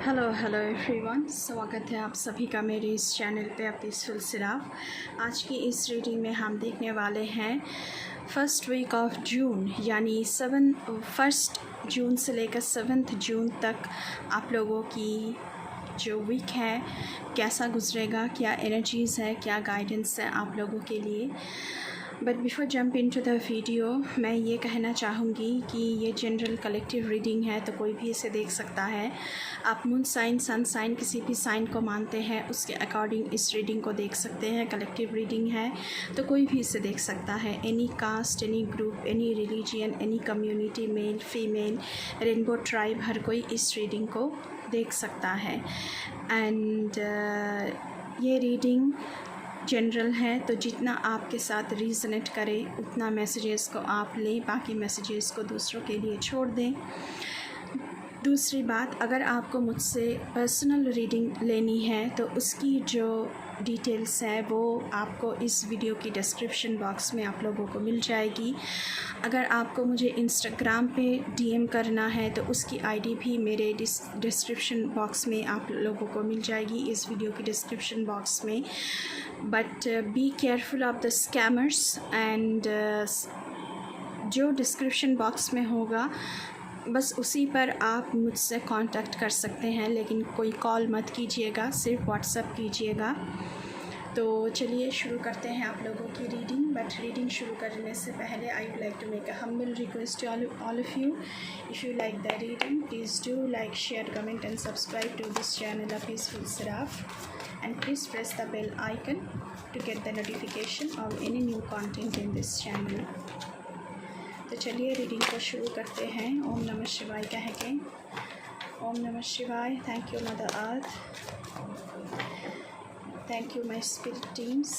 Hello everyone, स्वागत है आप सभी का मेरे इस चैनल पे पीसफुल सिराफ। आज की इस रीडिंग में हम देखने वाले हैं फर्स्ट वीक ऑफ जून, यानी 1 जून से लेकर 7 जून तक आप लोगों की जो वीक है कैसा गुजरेगा, क्या एनर्जीज़ है, क्या गाइडेंस है आप लोगों के लिए। But before jump into the video, मैं ये कहना चाहूँगी कि ये जनरल कलेक्टिव रीडिंग है, तो कोई भी इसे देख सकता है। आप मून साइन, सन साइन, किसी भी साइन को मानते हैं उसके अकॉर्डिंग इस रीडिंग को देख सकते हैं। कलेक्टिव रीडिंग है तो कोई भी इसे देख सकता है। Any caste, any group, any religion, any community, male female, rainbow tribe, हर कोई इस रीडिंग को देख सकता है। एंड ये रीडिंग जनरल है, तो जितना आपके साथ रीजनेट करे उतना मैसेजेस को आप लें, बाकी मैसेजेस को दूसरों के लिए छोड़ दें। दूसरी बात, अगर आपको मुझसे पर्सनल रीडिंग लेनी है तो उसकी जो डिटेल्स है वो आपको इस वीडियो की डिस्क्रिप्शन बॉक्स में आप लोगों को मिल जाएगी। अगर आपको मुझे इंस्टाग्राम पे डीएम करना है तो उसकी आईडी भी मेरे डिस्क्रिप्शन बॉक्स में आप लोगों को मिल जाएगी, इस वीडियो की डिस्क्रिप्शन बॉक्स में। But be careful of the scammers and जो डिस्क्रिप्शन बॉक्स में होगा बस उसी पर आप मुझसे कांटेक्ट कर सकते हैं, लेकिन कोई कॉल मत कीजिएगा, सिर्फ व्हाट्सएप कीजिएगा। तो चलिए शुरू करते हैं आप लोगों की रीडिंग। बट रीडिंग शुरू करने से पहले I would like to make a humble request to all of you, if you like the reading please do like, share, comment and subscribe to this channel a peaceful सिराफ, and please press the bell icon to get the notification of any new content in this channel। तो चलिए reading को शुरू करते हैं। ओम नमः शिवाय कह के। ओम नमः शिवाय। Thank you mother earth, thank you my spirit teams,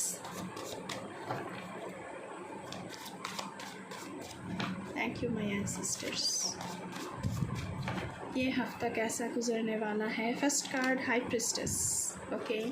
thank you my ancestors. ये हफ्ता कैसा गुजरने वाला है। First card high priestess. Okay,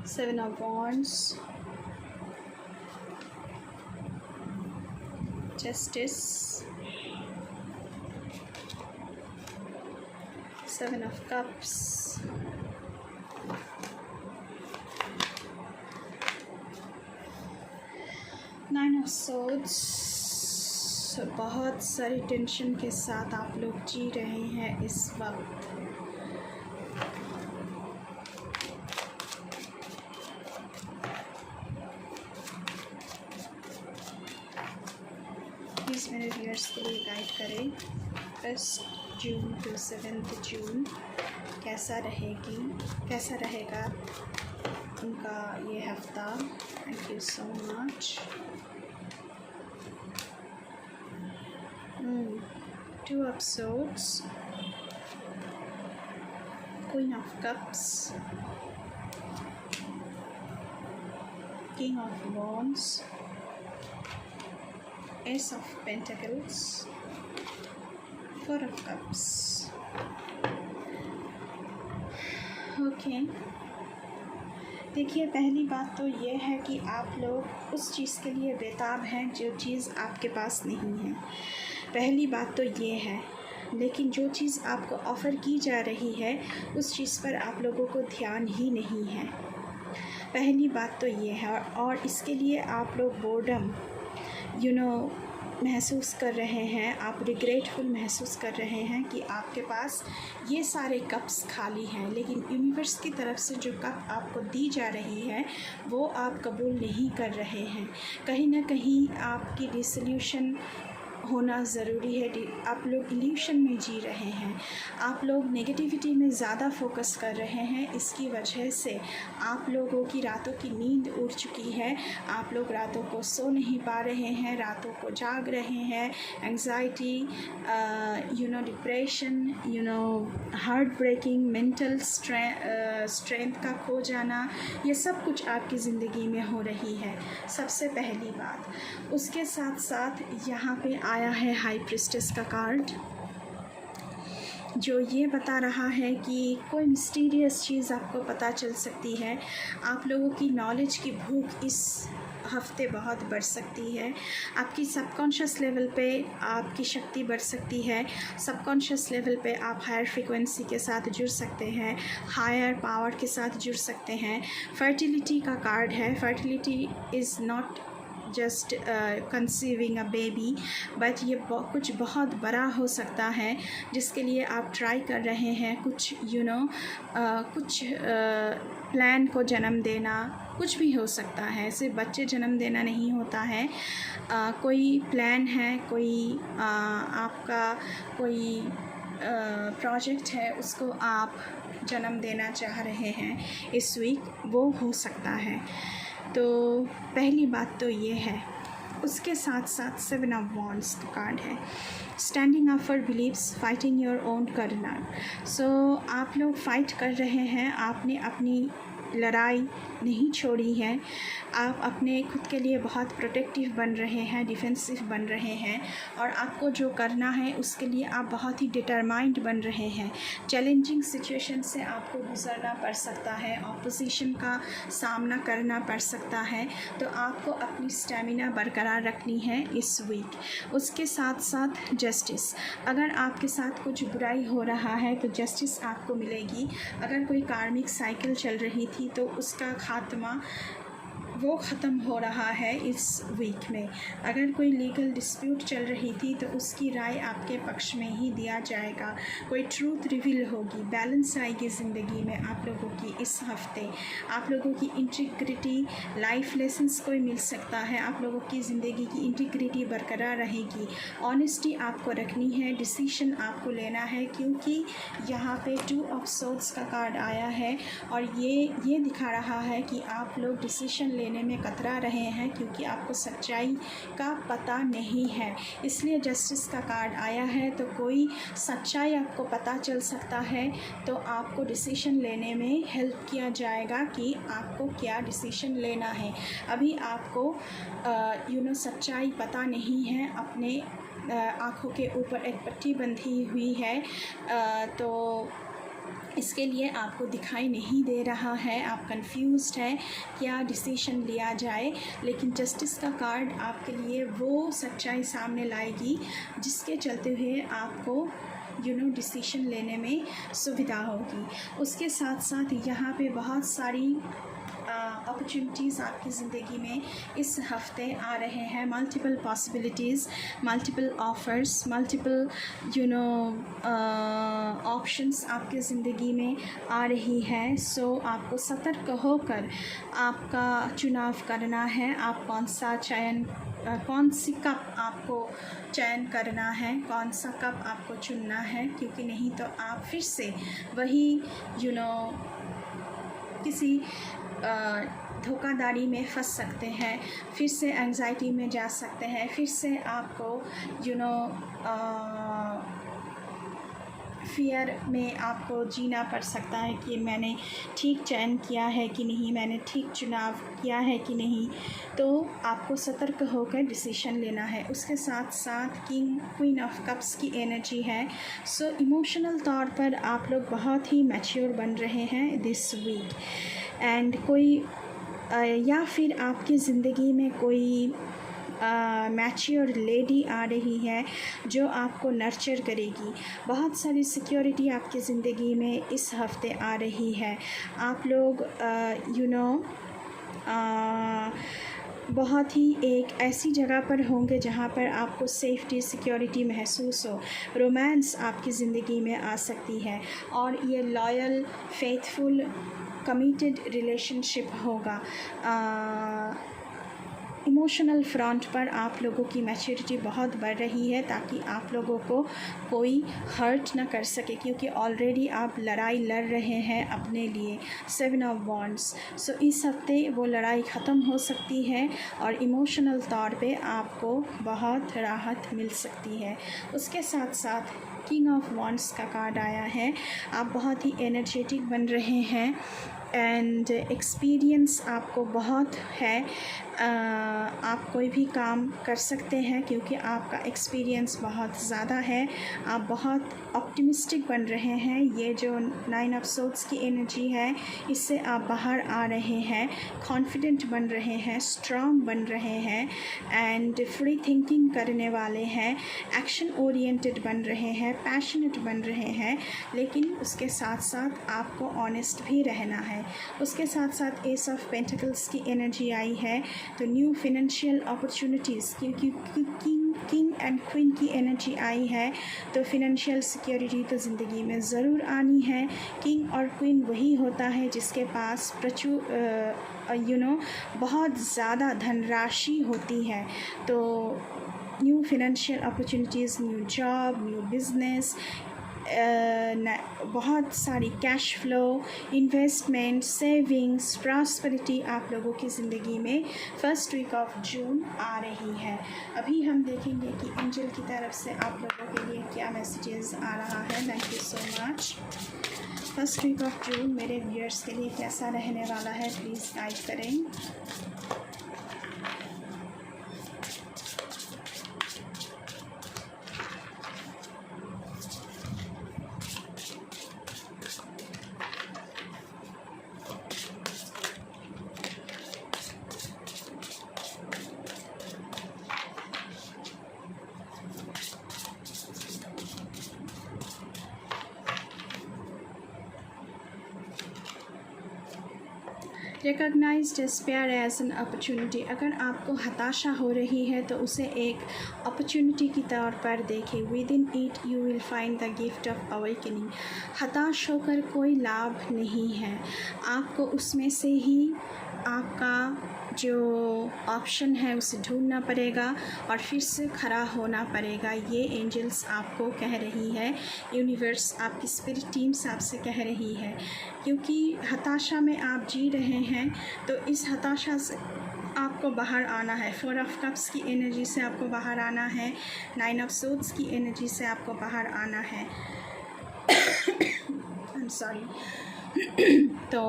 7 of Wands, Justice, 7 of Cups, Nine of Swords। बहुत सारी टेंशन के साथ आप लोग जी रहे हैं इस वक्त। प्लीज़ मेरे व्यूअर्स के लिए गाइड करें 1 जून टू 7 जून कैसा रहेगा उनका ये हफ्ता। Thank you so much. 2 of Swords, Queen of Cups, King of Wands, Ace of Pentacles, 4 of Cups। Okay, देखिए पहली बात तो ये है कि आप लोग उस चीज़ के लिए बेताब हैं जो चीज़ आपके पास नहीं है। पहली बात तो ये है, लेकिन जो चीज़ आपको ऑफ़र की जा रही है उस चीज़ पर आप लोगों को ध्यान ही नहीं है। पहली बात तो ये है, और इसके लिए आप लोग बोर्डम महसूस कर रहे हैं, आप रिग्रेटफुल महसूस कर रहे हैं कि आपके पास ये सारे कप्स खाली हैं, लेकिन यूनिवर्स की तरफ से जो कप आपको दी जा रही है वो आप कबूल नहीं कर रहे हैं। कहीं ना कहीं आपकी डिसोल्यूशन होना ज़रूरी है। आप लोग इल्यूशन में जी रहे हैं, आप लोग नेगेटिविटी में ज़्यादा फोकस कर रहे हैं। इसकी वजह से आप लोगों की रातों की नींद उड़ चुकी है। आप लोग रातों को सो नहीं पा रहे हैं, रातों को जाग रहे हैं। Anxiety, depression, heart breaking, mental strength का खो जाना, ये सब कुछ आपकी ज़िंदगी में हो रही है। सबसे पहली बात। उसके साथ साथ यहाँ पे आया है हाई प्रिस्टेस का कार्ड, जो ये बता रहा है कि कोई मिस्टीरियस चीज़ आपको पता चल सकती है। आप लोगों की नॉलेज की भूख इस हफ्ते बहुत बढ़ सकती है। आपकी सबकॉन्शियस लेवल पे आपकी शक्ति बढ़ सकती है। सबकॉन्शियस लेवल पे आप हायर फ्रीक्वेंसी के साथ जुड़ सकते हैं, हायर पावर के साथ जुड़ सकते हैं। फर्टिलिटी का कार्ड है। Fertility is not just conceiving a baby, but ये कुछ बहुत बड़ा हो सकता है जिसके लिए आप ट्राई कर रहे हैं। कुछ कुछ प्लान को जन्म देना, कुछ भी हो सकता है। सिर्फ बच्चे जन्म देना नहीं होता है। कोई प्लान है, कोई आपका कोई प्रोजेक्ट है, उसको आप जन्म देना चाह रहे हैं इस वीक, वो हो सकता है। तो पहली बात तो ये है। उसके साथ साथ 7 ऑफ वॉन्ड्स का कार्ड है। Standing up for beliefs, fighting your own corner. So आप लोग फाइट कर रहे हैं, आपने अपनी लड़ाई नहीं छोड़ी है। आप अपने खुद के लिए बहुत प्रोटेक्टिव बन रहे हैं, डिफेंसिव बन रहे हैं, और आपको जो करना है उसके लिए आप बहुत ही डिटरमाइंड बन रहे हैं। चैलेंजिंग सिचुएशन से आपको गुजरना पड़ सकता है, ऑपोजिशन का सामना करना पड़ सकता है, तो आपको अपनी स्टैमिना बरकरार रखनी है इस वीक। उसके साथ साथ जस्टिस। अगर आपके साथ कुछ बुराई हो रहा है तो जस्टिस आपको मिलेगी। अगर कोई कार्मिक साइकिल चल रही थी तो उसका खात्मा वो ख़त्म हो रहा है इस वीक में। अगर कोई लीगल डिस्प्यूट चल रही थी तो उसकी राय आपके पक्ष में ही दिया जाएगा। कोई ट्रूथ रिवील होगी, बैलेंस आएगी ज़िंदगी में आप लोगों की इस हफ्ते। आप लोगों की इंटीग्रिटी, लाइफ लेसन्स कोई मिल सकता है। आप लोगों की ज़िंदगी की इंटीग्रिटी बरकरार रहेगी। ऑनेस्टी आपको रखनी है, डिसीशन आपको लेना है, क्योंकि यहाँ पे 2 ऑफ सोर्ड्स का कार्ड आया है और ये दिखा रहा है कि आप लोग डिसीशन लेने में कतरा रहे हैं क्योंकि आपको सच्चाई का पता नहीं है। इसलिए जस्टिस का कार्ड आया है। तो कोई सच्चाई आपको पता चल सकता है, तो आपको डिसीशन लेने में हेल्प किया जाएगा कि आपको क्या डिसीशन लेना है। अभी आपको सच्चाई पता नहीं है, अपने आँखों के ऊपर एक पट्टी बंधी हुई है, तो इसके लिए आपको दिखाई नहीं दे रहा है, आप कंफ्यूज्ड हैं क्या डिसीशन लिया जाए। लेकिन जस्टिस का कार्ड आपके लिए वो सच्चाई सामने लाएगी जिसके चलते हुए आपको डिसीशन लेने में सुविधा होगी। उसके साथ साथ यहाँ पे बहुत सारी अपॉर्चुनिटीज़ आपकी ज़िंदगी में इस हफ्ते आ रहे हैं। Multiple possibilities, multiple offers, multiple options आपके ज़िंदगी में आ रही है। सो आपको सतर्क होकर आपका चुनाव करना है। आप कौन सी कप आपको चयन करना है, कौन सा कप आपको चुनना है, क्योंकि नहीं तो आप फिर से वही किसी धोखाधड़ी में फंस सकते हैं, फिर से एंग्जाइटी में जा सकते हैं, फिर से आपको फियर में आपको जीना पड़ सकता है कि मैंने ठीक चयन किया है कि नहीं, मैंने ठीक चुनाव किया है कि नहीं। तो आपको सतर्क होकर डिसीशन लेना है। उसके साथ साथ क्वीन ऑफ कप्स की एनर्जी है। सो इमोशनल तौर पर आप लोग बहुत ही मैच्योर बन रहे हैं दिस वीक। एंड कोई या फिर आपकी ज़िंदगी में कोई मैच्योर लेडी आ रही है जो आपको नर्चर करेगी। बहुत सारी सिक्योरिटी आपकी ज़िंदगी में इस हफ्ते आ रही है। आप लोग बहुत ही एक ऐसी जगह पर होंगे जहाँ पर आपको सेफ्टी, सिक्योरिटी महसूस हो। रोमांस आपकी ज़िंदगी में आ सकती है और ये लॉयल, फेथफुल, कमिटेड रिलेशनशिप होगा। इमोशनल फ्रंट पर आप लोगों की मैच्योरिटी बहुत बढ़ रही है, ताकि आप लोगों को कोई हर्ट ना कर सके, क्योंकि ऑलरेडी आप लड़ाई लड़ रहे हैं अपने लिए। 7 ऑफ वॉन्ड्स। सो इस हफ्ते वो लड़ाई ख़त्म हो सकती है और इमोशनल तौर पे आपको बहुत राहत मिल सकती है। उसके साथ साथ किंग ऑफ वॉन्ड्स का कार्ड आया है। आप बहुत ही एनर्जेटिक बन रहे हैं एंड एक्सपीरियंस आपको बहुत है। आप कोई भी काम कर सकते हैं क्योंकि आपका एक्सपीरियंस बहुत ज़्यादा है। आप बहुत ऑप्टिमिस्टिक बन रहे हैं। ये जो 9 ऑफ सोर्ड्स की एनर्जी है, इससे आप बाहर आ रहे हैं, कॉन्फिडेंट बन रहे हैं, स्ट्रॉन्ग बन रहे हैं एंड फ्री थिंकिंग करने वाले हैं, एक्शन ओरिएंटेड बन रहे हैं, पैशनेट बन रहे हैं। लेकिन उसके साथ साथ आपको ऑनेस्ट भी रहना है। उसके साथ साथ एस ऑफ पेंटिकल्स की एनर्जी आई है, तो न्यू फिनेंशियल अपॉर्चुनिटीज़, क्योंकि किंग एंड क्वीन की एनर्जी आई है, तो फिनेंशियल सिक्योरिटी तो ज़िंदगी में ज़रूर आनी है। किंग और क्वीन वही होता है जिसके पास प्रचुर बहुत ज़्यादा धनराशि होती है। तो new financial opportunities, new job, new business, बहुत सारी cash flow, investment, savings, prosperity आप लोगों की ज़िंदगी में फर्स्ट वीक ऑफ जून आ रही है। अभी हम देखेंगे कि एंजल की तरफ से आप लोगों के लिए क्या मैसेजेस आ रहा है। Thank you so much. First week of June मेरे व्यूअर्स के लिए कैसा रहने वाला है, प्लीज़ गाइड करें। Recognise despair as an opportunity. अगर आपको हताशा हो रही है तो उसे एक अपॉर्चुनिटी की तौर पर देखें। With in it you will find the gift of awakening. हताश होकर कोई लाभ नहीं है, आपको उसमें से ही आपका जो ऑप्शन है उसे ढूंढना पड़ेगा और फिर से खड़ा होना पड़ेगा। ये एंजल्स आपको कह रही है, यूनिवर्स आपकी स्पिरिट टीम्स आपसे कह रही है, क्योंकि हताशा में आप जी रहे हैं, तो इस हताशा से आपको बाहर आना है। 4 ऑफ कप्स की एनर्जी से आपको बाहर आना है, 9 ऑफ सोर्ड्स की एनर्जी से आपको बाहर आना है। I am sorry. तो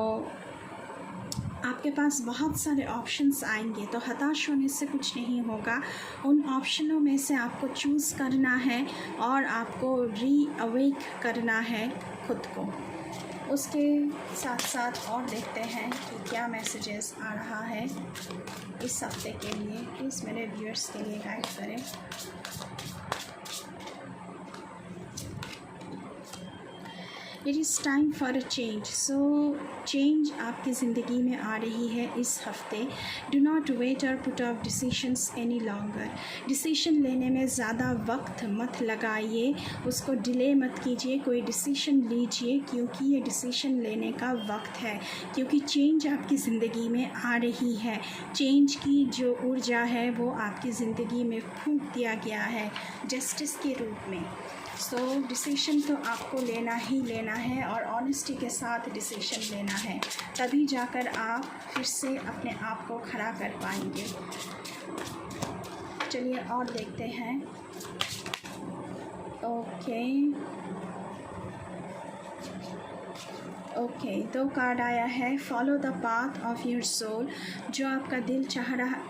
आपके पास बहुत सारे ऑप्शंस आएंगे, तो हताश होने से कुछ नहीं होगा। उन ऑप्शनों में से आपको चूज़ करना है और आपको रीअवेक करना है खुद को। उसके साथ साथ और देखते हैं कि क्या मैसेजेस आ रहा है इस हफ्ते के लिए। प्लीज़ मेरे व्यूअर्स के लिए गाइड करें। It is time for a change. So change आपकी ज़िंदगी में आ रही है इस हफ्ते। डू नॉट वेट और put off decisions any longer. Decision लेने में ज़्यादा वक्त मत लगाइए, उसको डिले मत कीजिए। कोई डिसीशन लीजिए, क्योंकि ये डिसीशन लेने का वक्त है, क्योंकि चेंज आपकी ज़िंदगी में आ रही है। चेंज की जो ऊर्जा है वो आपकी ज़िंदगी में फूंक दिया गया है जस्टिस के रूप में। सो डिसीशन तो आपको लेना ही लेना है और ऑनेस्टी के साथ डिसीशन लेना है, तभी जाकर आप फिर से अपने आप को खड़ा कर पाएंगे। चलिए और देखते हैं। ओके, 2 कार्ड आया है। Follow the path of your soul. जो आपका दिल चाह रहा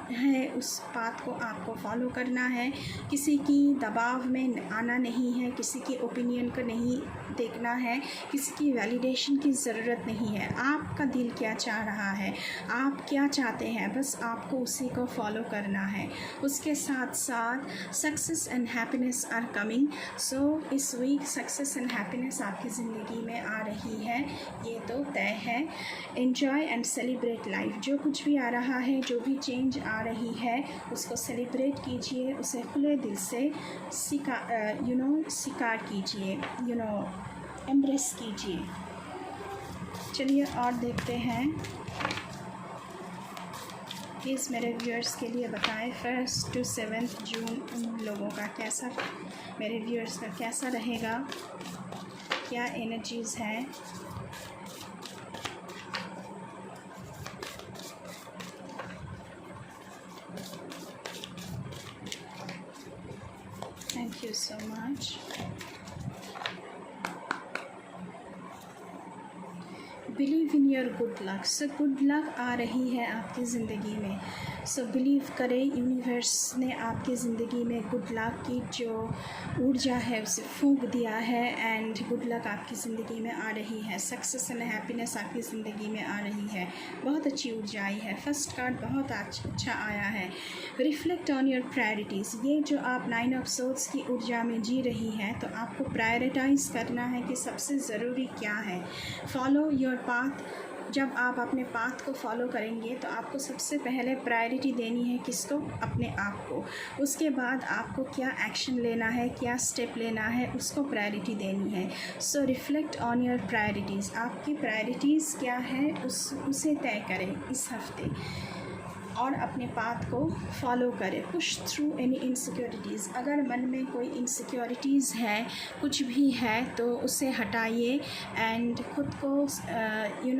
है उस बात को आपको फॉलो करना है। किसी की दबाव में आना नहीं है, किसी की ओपिनियन को नहीं देखना है, किसी की वैलिडेशन की ज़रूरत नहीं है। आपका दिल क्या चाह रहा है, आप क्या चाहते हैं, बस आपको उसी को फॉलो करना है। उसके साथ साथ success and happiness are coming. So इस वीक सक्सेस एंड हैप्पीनेस आपकी ज़िंदगी में आ रही है, ये तो तय है। Enjoy and celebrate life. जो कुछ भी आ रहा है, जो भी चेंज आ रही है, उसको सेलिब्रेट कीजिए, उसे खुले दिल से स्वीकार कीजिए, एम्ब्रेस कीजिए। चलिए और देखते हैं प्लीज़ मेरे व्यूअर्स के लिए बताएं 1 to 7 जून उन लोगों का कैसा, मेरे व्यूअर्स का कैसा रहेगा, क्या एनर्जीज़ हैं। Thank you so much. Believe in your good luck. So good luck आ रही है आपकी ज़िंदगी में। सो बिलीव करें, यूनिवर्स ने आपकी ज़िंदगी में गुड लक की जो ऊर्जा है उसे फूंक दिया है एंड गुड लक आपकी ज़िंदगी में आ रही है। सक्सेस एंड हैप्पीनेस आपकी ज़िंदगी में आ रही है। बहुत अच्छी ऊर्जा आई है। फर्स्ट कार्ड बहुत अच्छा आया है। Reflect on your priorities. ये जो आप 9 ऑफ सोर्ड्स की ऊर्जा में जी रही हैं, तो आपको प्रायोरिटाइज़ करना है कि सबसे ज़रूरी क्या है। Follow your path. जब आप अपने पाथ को फॉलो करेंगे तो आपको सबसे पहले प्रायोरिटी देनी है किसको? अपने आप को। उसके बाद आपको क्या एक्शन लेना है, क्या स्टेप लेना है, उसको प्रायोरिटी देनी है। सो रिफ्लेक्ट ऑन योर प्रायोरिटीज़। आपकी प्रायोरिटीज़ क्या है उसे तय करें इस हफ्ते और अपने पाथ को फॉलो करें। Push through any insecurities. अगर मन में कोई इनसिक्योरिटीज़ है, कुछ भी है, तो उसे हटाइए एंड ख़ुद को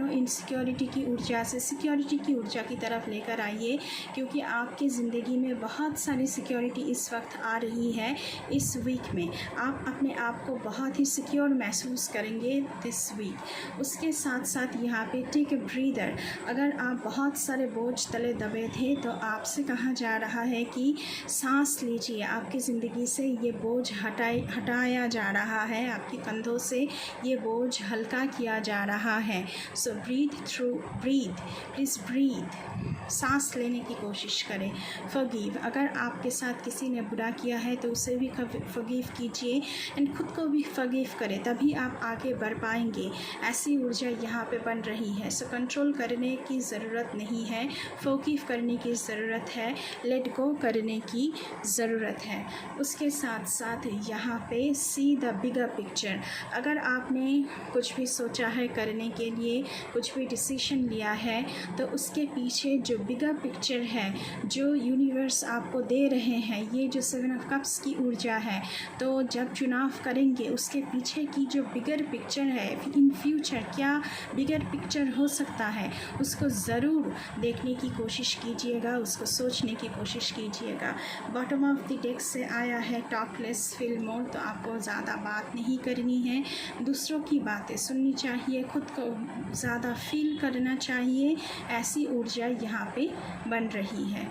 इनसिक्योरिटी की ऊर्जा से सिक्योरिटी की ऊर्जा की तरफ लेकर आइए, क्योंकि आपकी ज़िंदगी में बहुत सारी सिक्योरिटी इस वक्त आ रही है। इस वीक में आप अपने आप को बहुत ही सिक्योर महसूस करेंगे दिस वीक। उसके साथ साथ यहाँ पे टेक ए ब्रीदर। अगर आप बहुत सारे बोझ तले दबे थे तो आपसे कहा जा रहा है कि सांस लीजिए। आपकी ज़िंदगी से ये बोझ हटाया जा रहा है, आपके कंधों से ये बोझ हल्का किया जा रहा है। So breathe through, breathe, please breathe. सांस लेने की कोशिश करें। फॉरगिव। अगर आपके साथ किसी ने बुरा किया है तो उसे भी फॉरगिव कीजिए एंड ख़ुद को भी फॉरगिव करें, तभी आप आगे बढ़ पाएंगे। ऐसी ऊर्जा यहाँ पे बन रही है। सो कंट्रोल करने की ज़रूरत नहीं है, फॉरगिव करने की ज़रूरत है, लेट गो करने की ज़रूरत है। उसके साथ साथ यहाँ पे सी द बिगर पिक्चर। अगर आपने कुछ भी सोचा है करने के लिए, कुछ भी डिसीजन लिया है, तो उसके पीछे जो बिगर पिक्चर है, जो यूनिवर्स आपको दे रहे हैं, ये जो 7 ऑफ कप्स की ऊर्जा है, तो जब चुनाव करेंगे उसके पीछे की जो बिगर पिक्चर है, इन फ्यूचर क्या बिगर पिक्चर हो सकता है, उसको ज़रूर देखने की कोशिश कीजिएगा, उसको सोचने की कोशिश कीजिएगा। बॉटम ऑफ द डेक से आया है टॉक लेस फील मोर। तो आपको ज़्यादा बात नहीं करनी है, दूसरों की बातें सुननी चाहिए, खुद को ज़्यादा फील करना चाहिए। ऐसी ऊर्जा यहाँ पे बन रही है।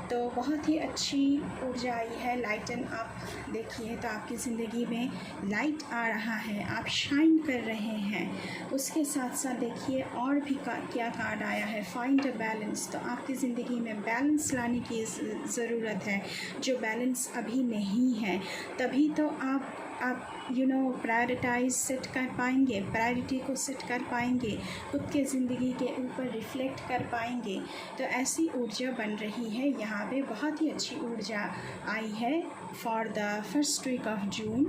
तो बहुत ही अच्छी ऊर्जा आई है। लाइटन आप देखिए तो आपकी ज़िंदगी में लाइट आ रहा है, आप शाइन कर रहे हैं। उसके साथ साथ देखिए और भी क्या कार्ड आया है, फाइंड अ बैलेंस। तो आपकी ज़िंदगी में बैलेंस लाने की ज़रूरत है, जो बैलेंस अभी नहीं है। तभी तो आप प्रायोरिटाइज सेट कर पाएंगे, प्रायोरिटी को सेट कर पाएंगे, खुद के ज़िंदगी के ऊपर रिफ्लेक्ट कर पाएंगे। तो ऐसी ऊर्जा बन रही है यहाँ पे। बहुत ही अच्छी ऊर्जा आई है for the first week of June.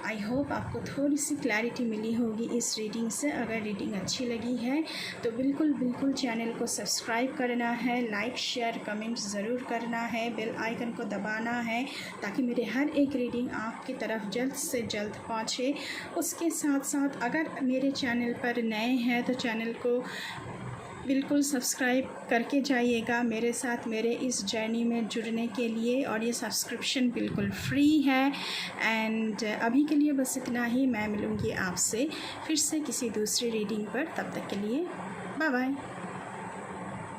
I hope आपको थोड़ी सी क्लैरिटी मिली होगी इस रीडिंग से। अगर रीडिंग अच्छी लगी है तो बिल्कुल चैनल को सब्सक्राइब करना है, लाइक शेयर कमेंट ज़रूर करना है, बेल आइकन को दबाना है, ताकि मेरे हर एक रीडिंग आपकी तरफ जल्द से जल्द पहुँचे। उसके साथ साथ अगर मेरे चैनल पर नए हैं तो चैनल को बिल्कुल सब्सक्राइब करके जाइएगा मेरे साथ, मेरे इस जर्नी में जुड़ने के लिए। और ये सब्सक्रिप्शन बिल्कुल फ्री है। एंड अभी के लिए बस इतना ही। मैं मिलूँगी आपसे फिर से किसी दूसरी रीडिंग पर। तब तक के लिए बाय बाय।